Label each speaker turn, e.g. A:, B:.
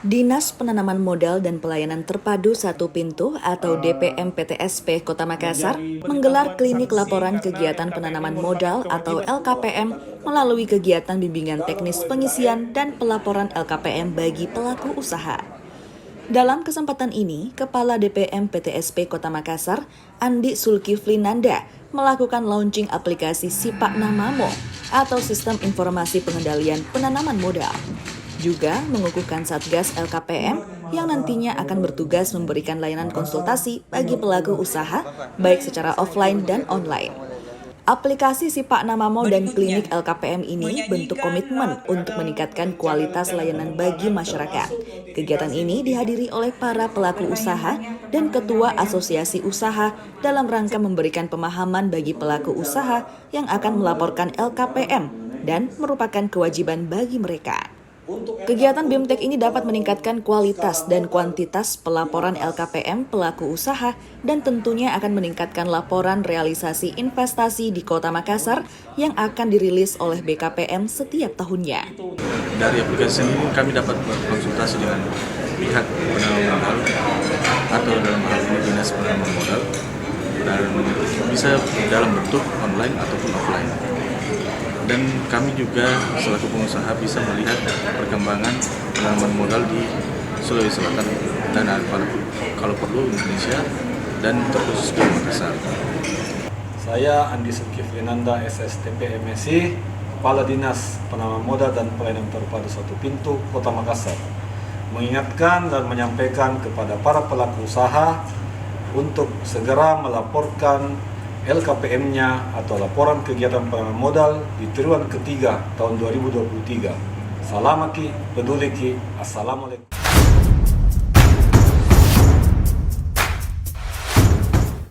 A: Dinas Penanaman Modal dan Pelayanan Terpadu Satu Pintu atau DPM PTSP Kota Makassar menggelar klinik laporan kegiatan penanaman modal atau LKPM melalui kegiatan bimbingan teknis pengisian dan pelaporan LKPM bagi pelaku usaha. Dalam kesempatan ini, Kepala DPM PTSP Kota Makassar, Andi Sulkifli Nanda, melakukan launching aplikasi Sipak Namamo atau Sistem Informasi Pengendalian Penanaman Modal. Juga mengukuhkan Satgas LKPM yang nantinya akan bertugas memberikan layanan konsultasi bagi pelaku usaha, baik secara offline dan online. Aplikasi Sipak Namamo dan klinik LKPM ini bentuk komitmen untuk meningkatkan kualitas layanan bagi masyarakat. Kegiatan ini dihadiri oleh para pelaku usaha dan ketua asosiasi usaha dalam rangka memberikan pemahaman bagi pelaku usaha yang akan melaporkan LKPM dan merupakan kewajiban bagi mereka. Kegiatan BIMTEK ini dapat meningkatkan kualitas dan kuantitas pelaporan LKPM pelaku usaha dan tentunya akan meningkatkan laporan realisasi investasi di Kota Makassar yang akan dirilis oleh BKPM setiap tahunnya.
B: Dari aplikasi ini kami dapat berkonsultasi dengan pihak penanaman modal atau dalam hal ini Dinas Penanaman Modal dan bisa dalam bentuk online ataupun offline. Dan kami juga selaku pengusaha bisa melihat perkembangan penanaman modal di Sulawesi Selatan dan kalau perlu Indonesia dan terkhusus di Makassar.
C: Saya Andi Sulkifli Nanda, SSTP MSI, Kepala Dinas Penanaman Modal dan Pelayanan Terpadu Satu Pintu Kota Makassar, mengingatkan dan menyampaikan kepada para pelaku usaha untuk segera melaporkan LKPM-nya atau laporan kegiatan penanaman modal di triwulan ketiga tahun 2023. Salamaki, peduliki, assalamualaikum.